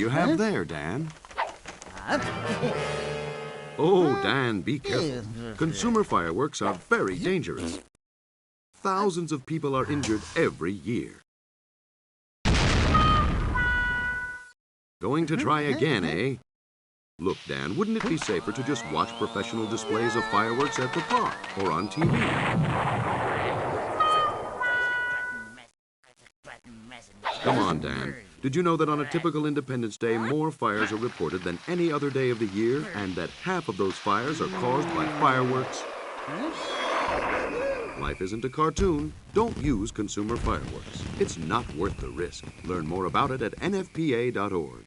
you have there, Dan? Oh, Dan, be careful. Consumer fireworks are very dangerous. Thousands of people are injured every year. Going to try again, eh? Look, Dan, wouldn't it be safer to just watch professional displays of fireworks at the park or on TV? Come on, Dan. Did you know that on a typical Independence Day, more fires are reported than any other day of the year, and that half of those fires are caused by fireworks? Life isn't a cartoon. Don't use consumer fireworks. It's not worth the risk. Learn more about it at nfpa.org.